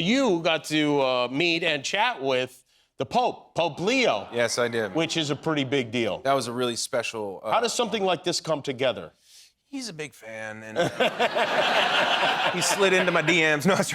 You got to meet and chat with the Pope, Pope Leo. Yes, I did. Which is a pretty big deal. That was a really special... How does something like this come together? He's a big fan, and he slid into my DMs. No, it's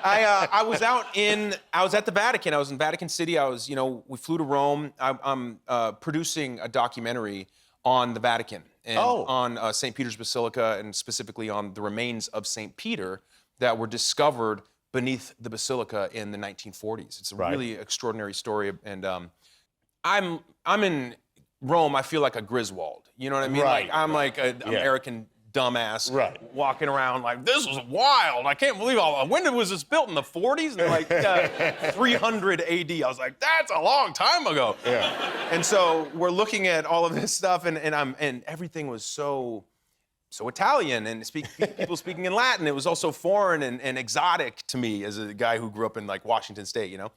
I was at the Vatican. I was in Vatican City. We flew to Rome. I'm producing a documentary on the Vatican and on St. Peter's Basilica, and specifically on the remains of St. Peter that were discovered beneath the basilica in the 1940s. It's a really extraordinary story, and I'm in Rome. I feel like a Griswold. You know what I mean? Like I'm like an American dumbass walking around like, this was wild. I can't believe when was this built, in the 40s? And like 300 AD. I was like, that's a long time ago. Yeah. And so we're looking at all of this stuff, and everything was so Italian, and people speaking in Latin. It was also foreign and exotic to me as a guy who grew up in like Washington State, you know?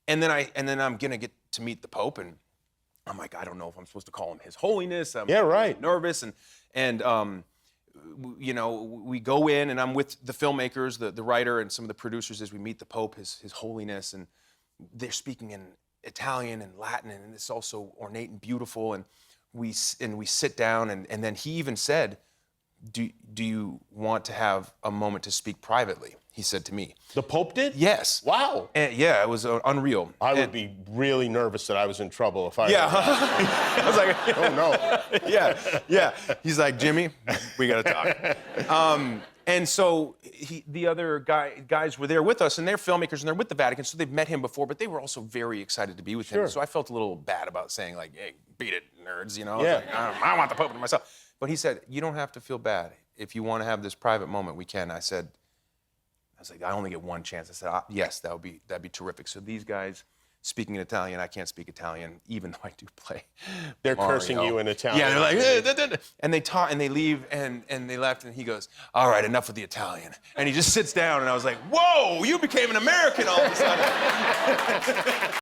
And then I'm gonna get to meet the Pope, and I'm like, I don't know if I'm supposed to call him His Holiness. I'm nervous, and you know, we go in, and I'm with the filmmakers, the writer, and some of the producers as we meet the Pope, His Holiness, and they're speaking in Italian and Latin, and it's also ornate and beautiful, and we sit down, and then he even said, do you want to have a moment to speak privately? He said to me. The Pope did? Yes. Wow. And yeah, it was unreal. I would be really nervous that I was in trouble if I I was like, oh no. Yeah. He's like, Jimmy, we gotta talk. And so the other guys were there with us, and they're filmmakers, and they're with the Vatican, so they've met him before, but they were also very excited to be with him. So I felt a little bad about saying like, hey, beat it, nerds, you know? Yeah. Like, I want the Pope to myself. But he said, you don't have to feel bad. If you want to have this private moment, we can. I was like, I only get one chance. I said, yes, that'd be terrific. So these guys speaking in Italian, I can't speak Italian, even though I do play. They're cursing you in Italian. Yeah, they're like, and they talk, and they leave, and they left, and he goes, all right, enough with the Italian. And he just sits down, and I was like, whoa, you became an American all of a sudden.